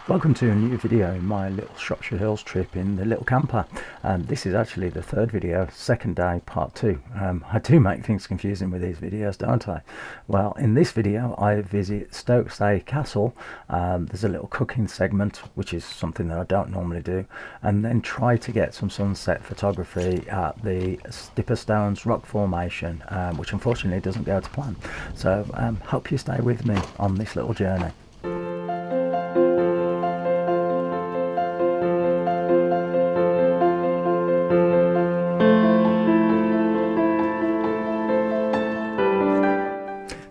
Welcome to a new video in my little Shropshire Hills trip in the little camper. This is actually the third video, second day, part 2. I do make things confusing with these videos, don't I? Well, in this video I visit Stokesay Castle. There's a little cooking segment, which is something that I don't normally do, and then try to get some sunset photography at the Stiperstones rock formation, which unfortunately doesn't go to plan. So hope you stay with me on this little journey.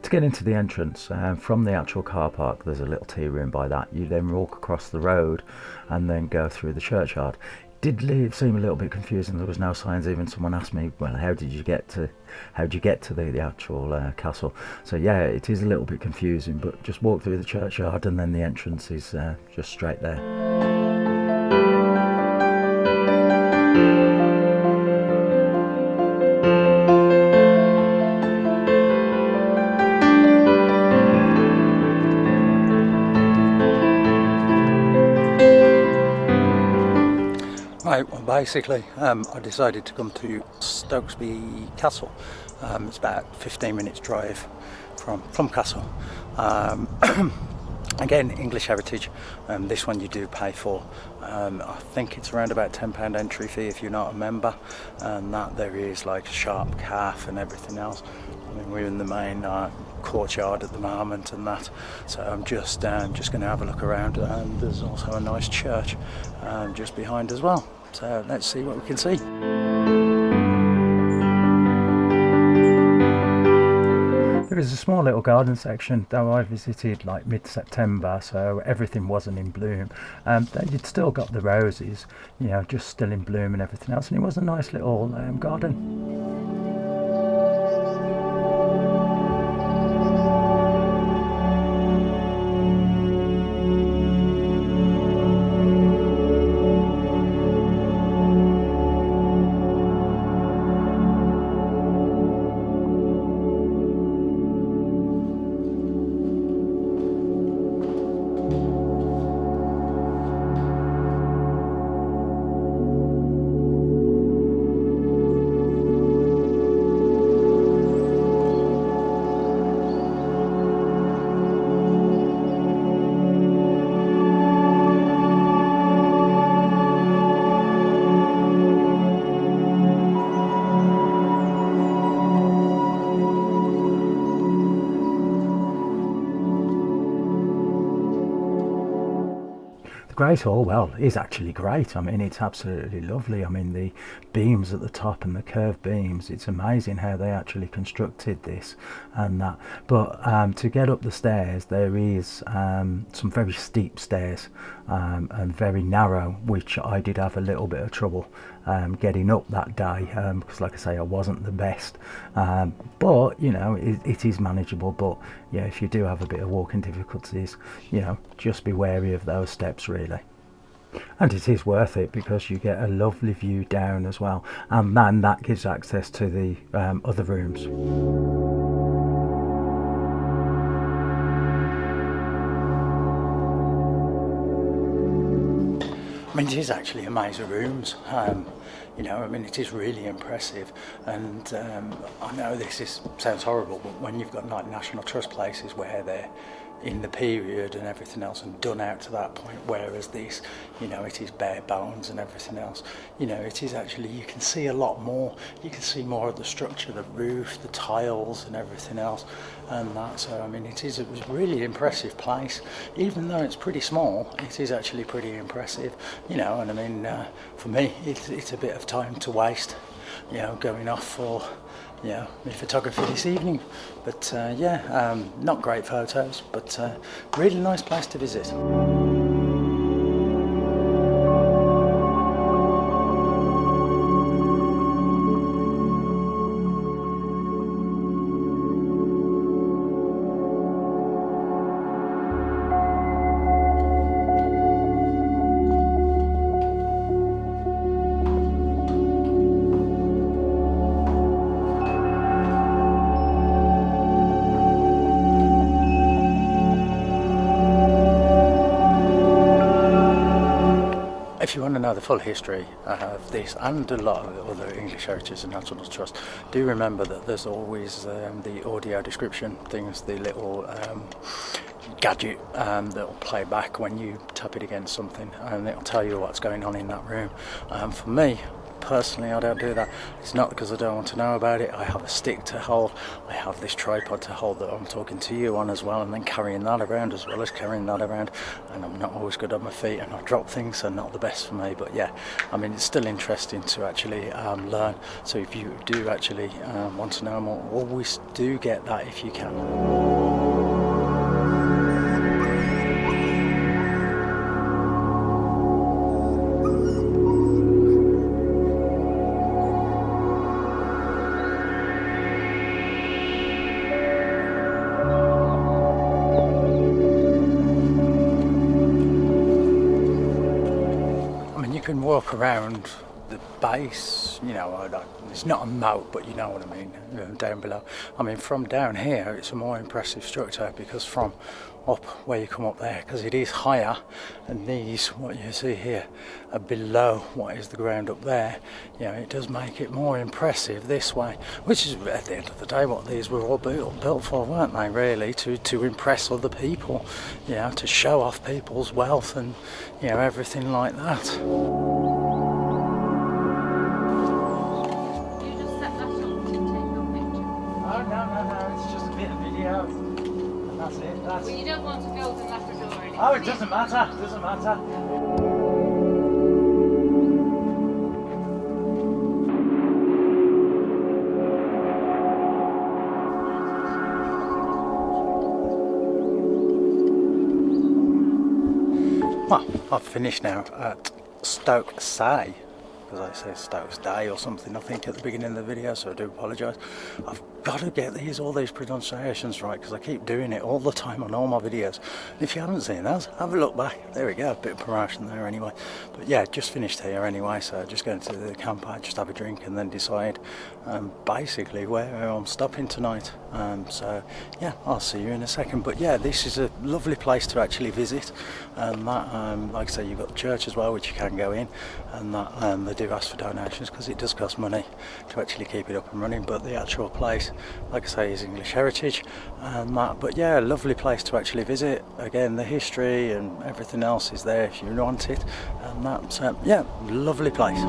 Get into the entrance from the actual car park. There's a little tea room by that. You then walk across the road and then go through the churchyard. Did seem a little bit confusing. There was no signs. Even someone asked me, well, how did you get to the actual castle? So yeah, it is a little bit confusing, but just walk through the churchyard and then the entrance is just straight there. Right, well basically I decided to come to Stokesay Castle. It's about 15 minutes drive from Castle. Again, English heritage. This one you do pay for. I think it's around about £10 entry fee if you're not a member, and that there is like a sharp calf and everything else. I mean, we're in the main courtyard at the moment and that, so I'm just going to have a look around, and there's also a nice church just behind as well. So let's see what we can see. There is a small little garden section, though I visited like mid-September, so everything wasn't in bloom. They'd still got the roses, you know, just still in bloom and everything else, and it was a nice little garden. The Great Hall, well, is actually great. I mean, it's absolutely lovely. I mean, the beams at the top and the curved beams, it's amazing how they actually constructed this and that. But to get up the stairs, there is some very steep stairs and very narrow, which I did have a little bit of trouble getting up that day, because like I say, I wasn't the best, but you know, it is manageable. But yeah, if you do have a bit of walking difficulties, you know, just be wary of those steps really. And it is worth it because you get a lovely view down as well, and then that gives access to the other rooms. I mean, it is actually a maze of rooms. You know, I mean, it is really impressive, and I know this sounds horrible, but when you've got like National Trust places where they're in the period and everything else and done out to that point, whereas this, you know, it is bare bones and everything else, you know, it is actually, you can see a lot more. You can see more of the structure, the roof, the tiles and everything else and that. So I mean, it was a really impressive place. Even though it's pretty small, it is actually pretty impressive, you know. And I mean, for me, it's a bit of time to waste, you know, going off for, you know, my photography this evening. But yeah, not great photos, but really nice place to visit. know the full history of this and a lot of other English heritage and National Trust, do remember that there's always the audio description things, the little gadget that'll play back when you tap it against something, and it'll tell you what's going on in that room. For me personally, I don't do that. It's not because I don't want to know about it. I have a stick to hold, I have this tripod to hold that I'm talking to you on as well, and then carrying that around as well as carrying that around, and I'm not always good on my feet and I drop things, so not the best for me. But yeah, I mean, it's still interesting to actually learn. So if you do actually want to know more, always do get that if you can. You can walk around the base, you know, it's not a moat, but you know what I mean, down below. I mean, from down here, it's a more impressive structure, because from up where you come up there, because it is higher, and these, what you see here, are below what is the ground up there. You know, it does make it more impressive this way, which is at the end of the day what these were all built for, weren't they, really, to impress other people, you know, to show off people's wealth and, you know, everything like that. Well, you don't want to go to the Labrador or anything. Oh, it doesn't matter, it doesn't matter. Well, I've finished now at Stokesay, because I say Stokesay or something, I think, at the beginning of the video, so I do apologise. I've got to get all these pronunciations right, because I keep doing it all the time on all my videos. And if you haven't seen those, have a look back. There we go, a bit of promotion there anyway. But yeah, just finished here anyway, so just going to the campsite, just have a drink and then decide basically where I'm stopping tonight. So yeah, I'll see you in a second. But yeah, this is a lovely place to actually visit, and that, like I say, you've got the church as well, which you can go in, and that they do ask for donations, because it does cost money to actually keep it up and running. But the actual place, like I say, is English heritage, and that. But yeah, lovely place to actually visit. Again, the history and everything else is there if you want it, and that. So yeah, lovely place.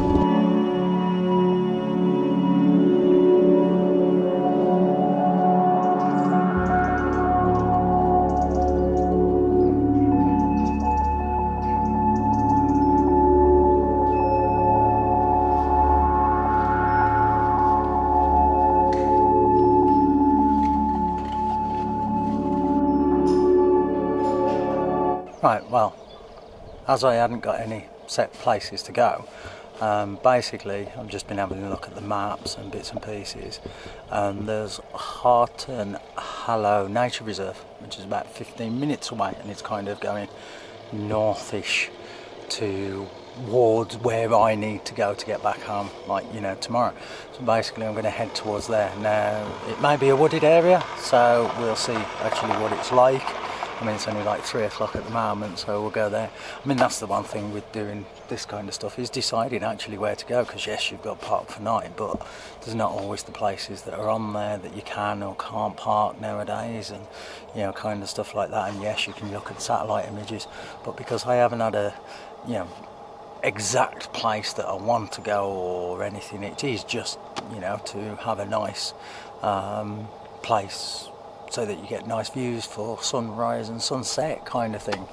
Right, well, as I hadn't got any set places to go, basically I've just been having a look at the maps and bits and pieces, and there's Harton Hallow Nature Reserve, which is about 15 minutes away, and it's kind of going northish towards where I need to go to get back home, like, you know, tomorrow. So basically I'm going to head towards there. Now, it may be a wooded area, so we'll see actually what it's like. I mean, it's only like 3 o'clock at the moment, so we'll go there. I mean, that's the one thing with doing this kind of stuff, is deciding actually where to go, because yes, you've got park for night, but there's not always the places that are on there that you can or can't park nowadays, and, you know, kind of stuff like that. And yes, you can look at satellite images, but because I haven't had a, you know, exact place that I want to go or anything, it is just, you know, to have a nice place, so that you get nice views for sunrise and sunset kind of thing,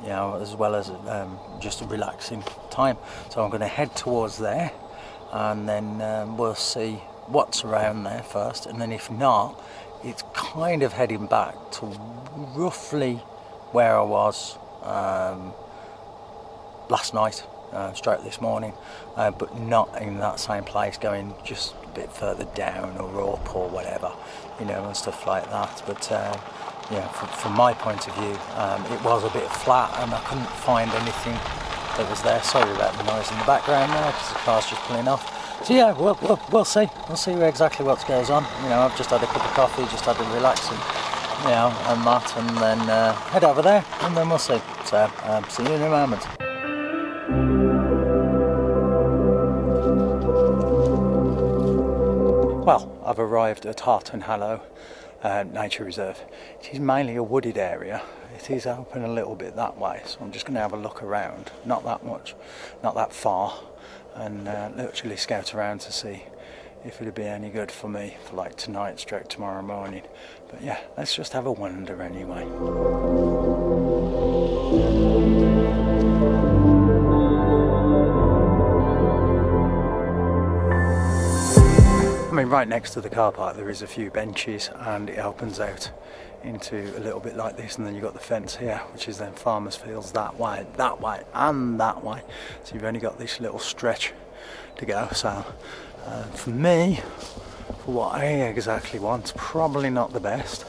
you know, as well as just a relaxing time. So I'm going to head towards there, and then we'll see what's around there first, and then if not, it's kind of heading back to roughly where I was last night, straight this morning, but not in that same place, going just a bit further down or up or whatever, you know, and stuff like that. But yeah, from my point of view, it was a bit flat, and I couldn't find anything that was there. Sorry about the noise in the background there, because the car's just pulling off. So yeah, we'll see. We'll see exactly what goes on. You know, I've just had a cup of coffee, just had a relaxing, you know, and that, and then head over there, and then we'll see. So see you in a moment. Well, I've arrived at Harton, Hallow Nature Reserve. It is mainly a wooded area. It is open a little bit that way, so I'm just going to have a look around. Not that much, not that far, and literally scout around to see if it'd be any good for me for like tonight, stroke tomorrow morning. But yeah, let's just have a wander anyway. I mean, right next to the car park there is a few benches, and it opens out into a little bit like this, and then you've got the fence here, which is then farmers' fields that way, and that way. So you've only got this little stretch to go. So for me, for what I exactly want, probably not the best.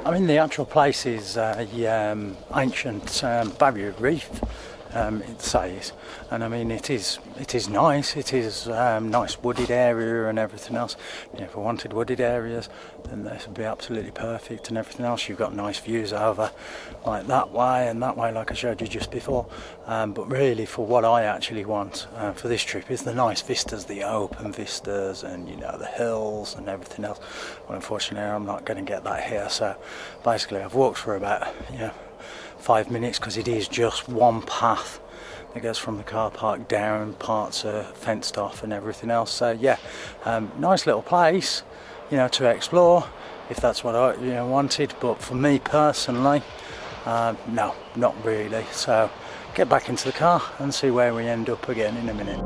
I mean, the actual place is the ancient barrier reef, it says, and I mean it is nice. It is nice wooded area and everything else. You know, if I wanted wooded areas, then this would be absolutely perfect, and everything else. You've got nice views over like that way and that way, like I showed you just before. But really, for what I actually want for this trip is the nice vistas, the open vistas, and you know, the hills and everything else. Well, unfortunately, I'm not going to get that here. So basically, I've walked for about 5 minutes, because it is just one path that goes from the car park down. Parts are fenced off and everything else. So yeah, nice little place, you know, to explore if that's what I wanted. But for me personally, no, not really. So get back into the car and see where we end up again in a minute.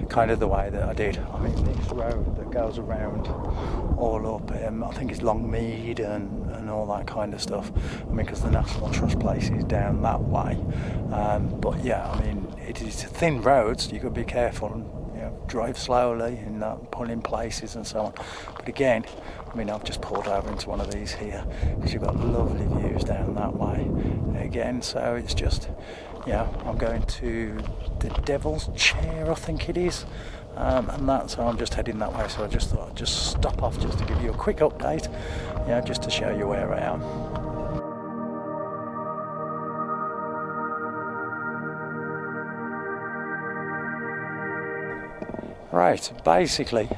Kind of the way that I did. I mean, this road that goes around all up, I think it's Longmead and all that kind of stuff. I mean, because the National Trust place is down that way. But yeah, I mean, it is thin roads. You got to be careful and drive slowly and not pull in places and so on. But again, I mean, I've just pulled over into one of these here because you've got lovely views down that way again. So it's just, I'm going to the Devil's Chair, I think it is, and that's how I'm just heading that way. So I just thought I'd just stop off just to give you a quick update, just to show you where I am. Right, basically,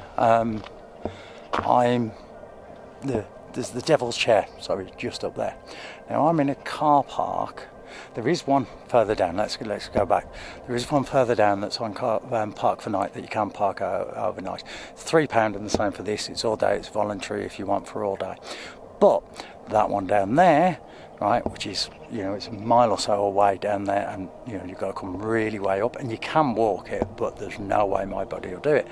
there's the Devil's Chair, sorry, just up there. Now I'm in a car park. There is one further down. Let's go back. There is one further down that's on Park for Night that you can park overnight. It's £3, and the same for this. It's all day. It's voluntary if you want for all day. But that one down there, right, which is it's a mile or so away down there, and you've got to come really way up, and you can walk it, but there's no way my body will do it.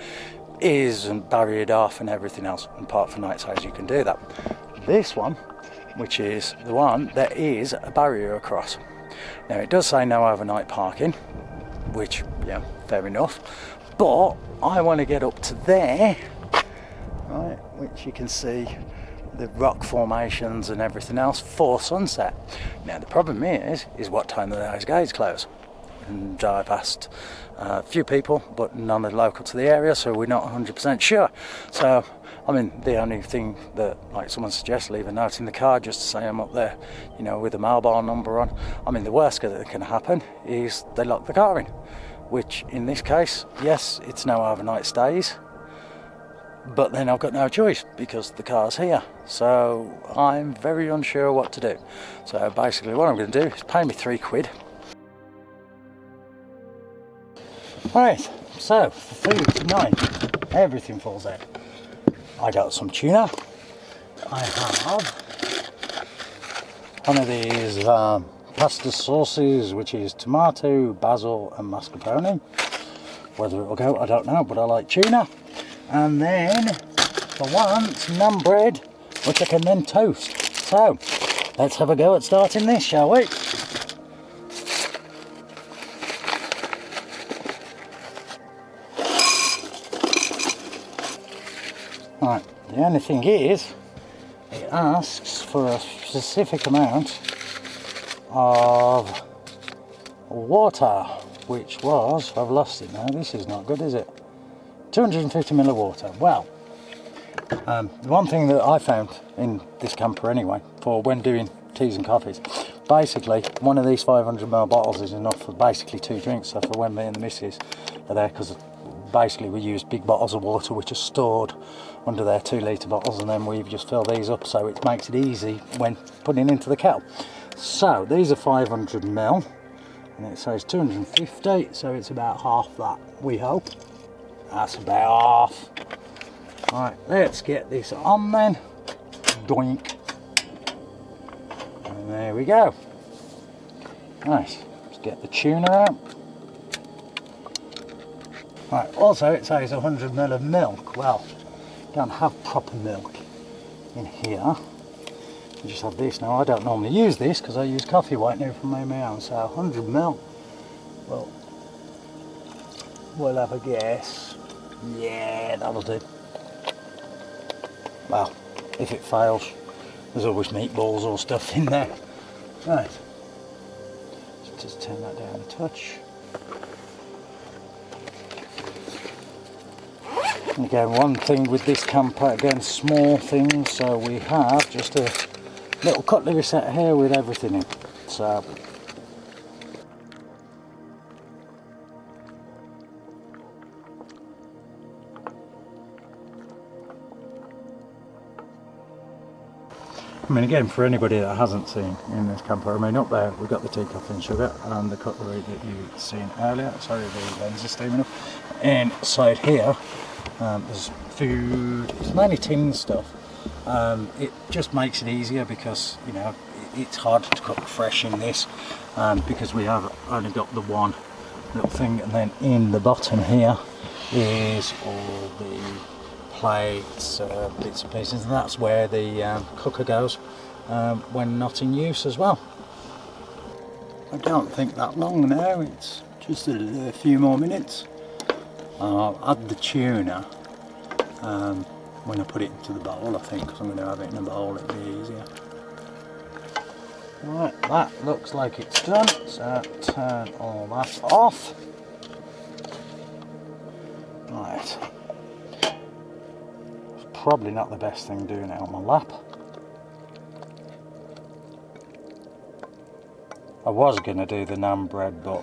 Is barriered off and everything else, and Park for Night says you can do that. This one, which is the one, there is a barrier across. Now it does say no overnight parking, which, fair enough, but I want to get up to there, right, which you can see the rock formations and everything else for sunset. Now the problem is what time do those gates close? And I've asked a few people, but none are local to the area, so we're not 100% sure. So I mean, the only thing that, like someone suggests, leave a note in the car just to say I'm up there, with a mobile number on. I mean, the worst that can happen is they lock the car in, which in this case, yes, it's no overnight stays, but then I've got no choice because the car's here. So I'm very unsure what to do. So basically what I'm going to do is pay me £3. Right, so for food tonight, everything falls out. I got some tuna. I have one of these pasta sauces, which is tomato, basil and mascarpone. Whether it will go, I don't know, but I like tuna. And then, for once, naan bread, which I can then toast. So, let's have a go at starting this, shall we? The only thing is, it asks for a specific amount of water, which was, I've lost it now, this is not good, is it? 250 ml of water. Well, the one thing that I found in this camper anyway, for when doing teas and coffees, basically one of these 500 ml bottles is enough for basically 2 drinks. So for when me and the missus are there, because basically we use big bottles of water which are stored under their 2 litre bottles, and then we just fill these up, so it makes it easy when putting into the kettle. So these are 500 ml and it says 250, so it's about half that, we hope. That's about half. Right, let's get this on then. Doink. And there we go. Nice. Let's get the tuna out. Right, also it says 100 ml of milk. Well, you don't have proper milk in here. You just have this. Now, I don't normally use this because I use coffee whitener from my own, so 100 ml. Well, we'll have a guess. Yeah, that'll do. Well, if it fails, there's always meatballs or stuff in there. Right, let's just turn that down a touch. And again, one thing with this camper, again, small things, so we have just a little cutlery set here with everything in. So I mean, again, for anybody that hasn't seen in this camper, I mean, up there we've got the tea, coffee and sugar and the cutlery that you've seen earlier. Sorry, the lens is steaming up. Inside here there's food, it's mainly tin stuff. It just makes it easier because, you know, it's hard to cook fresh in this, because we have only got the one little thing, and then in the bottom here is all the plates, bits and pieces, and that's where the cooker goes when not in use as well. I don't think that long now, it's just a few more minutes. I'll add the tuna when I put it into the bowl, I think, because I'm going to have it in a bowl, it'll be easier. Right, that looks like it's done, so turn all that off. Right. Probably not the best thing doing it on my lap. I was going to do the naan bread, but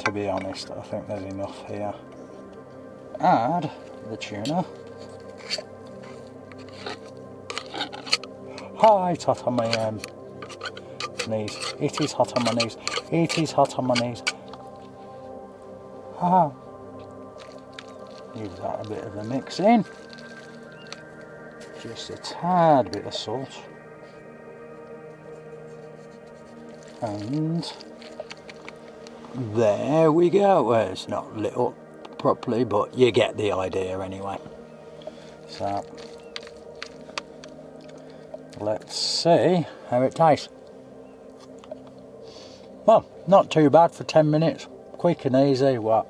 to be honest, I think there's enough here. Add the tuna. Hi, it's hot on my knees. It is hot on my knees. It is hot on my knees. Ah. Give that a bit of a mix in. Just a tad bit of salt, and there we go. Well, it's not lit up properly, but you get the idea anyway. So let's see how it tastes. Well, not too bad for 10 minutes, quick and easy. What,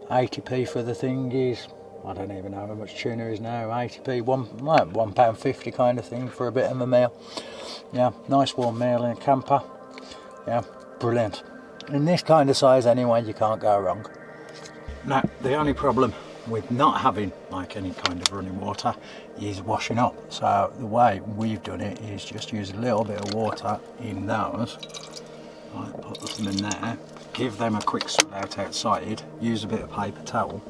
80p for the thingies? I don't even know how much tuna is now. 80p, £1.50 kind of thing for a bit of a meal. Yeah, nice warm meal in a camper. Yeah, brilliant. In this kind of size anyway, you can't go wrong. Now, the only problem with not having like any kind of running water is washing up. So the way we've done it is just use a little bit of water in those. Right, put them in there. Give them a quick sweep out outside. Use a bit of paper towel.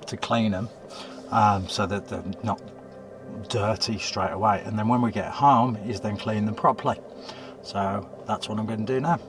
To clean them so that they're not dirty straight away, and then when we get home is then clean them properly. So that's what I'm going to do now.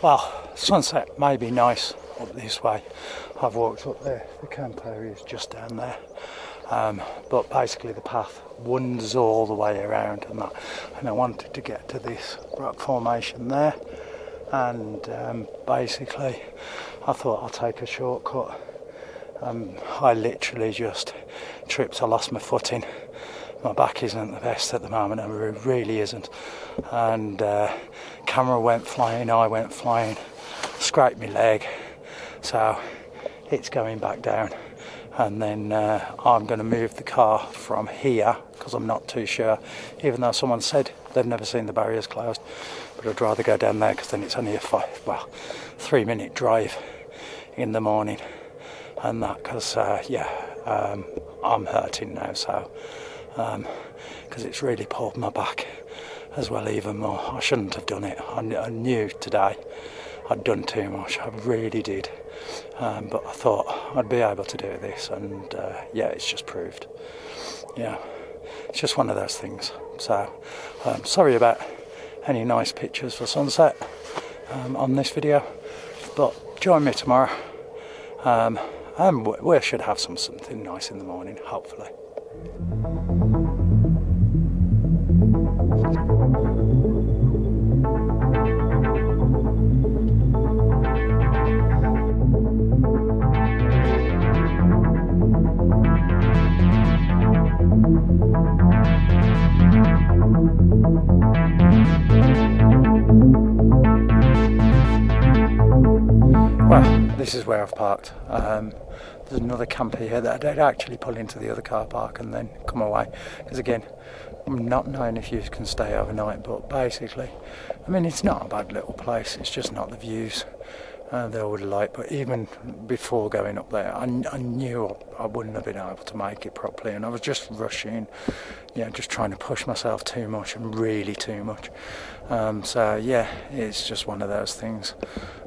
Well, sunset may be nice up this way. I've walked up there, the camp area is just down there. But basically the path wanders all the way around and that. And I wanted to get to this rock formation there. And basically I thought I'll take a shortcut. I literally just tripped. I lost my footing. My back isn't the best at the moment, and it really isn't. And camera went flying, I went flying, scraped my leg. So it's going back down. And then I'm going to move the car from here because I'm not too sure, even though someone said they've never seen the barriers closed. But I'd rather go down there because then it's only a 3-minute drive in the morning. And that because, I'm hurting now, so because it's really pulled my back as well even more. I shouldn't have done it. I knew today I'd done too much. I really did. But I thought I'd be able to do this, and it's just proved. Yeah, it's just one of those things. So, sorry about any nice pictures for sunset on this video, but join me tomorrow. And we should have something nice in the morning, hopefully. Well, this is where I've parked. There's another camper here that I'd actually pull into the other car park and then come away. Because again, I'm not knowing if you can stay overnight, but basically, I mean, it's not a bad little place. It's just not the views that I would like. But even before going up there, I knew I wouldn't have been able to make it properly, and I was just rushing, just trying to push myself too much and really too much. It's just one of those things.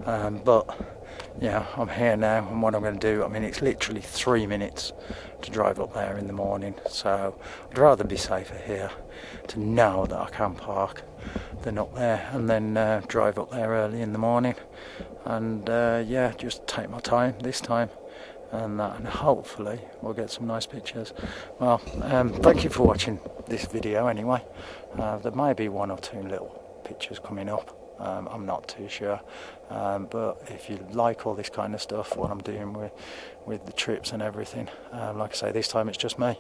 I'm here now, and what I'm going to do, I mean, it's literally 3 minutes to drive up there in the morning, so I'd rather be safer here to know that I can park than up there, and then drive up there early in the morning, and just take my time this time, and hopefully we'll get some nice pictures. Well, thank you for watching this video anyway. There may be 1 or 2 little pictures coming up. I'm not too sure, but if you like all this kind of stuff, what I'm doing with the trips and everything, like I say, this time it's just me.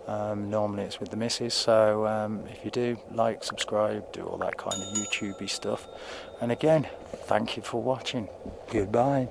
Normally it's with the missus, so if you do like, subscribe, do all that kind of YouTubey stuff. And again, thank you for watching. Goodbye.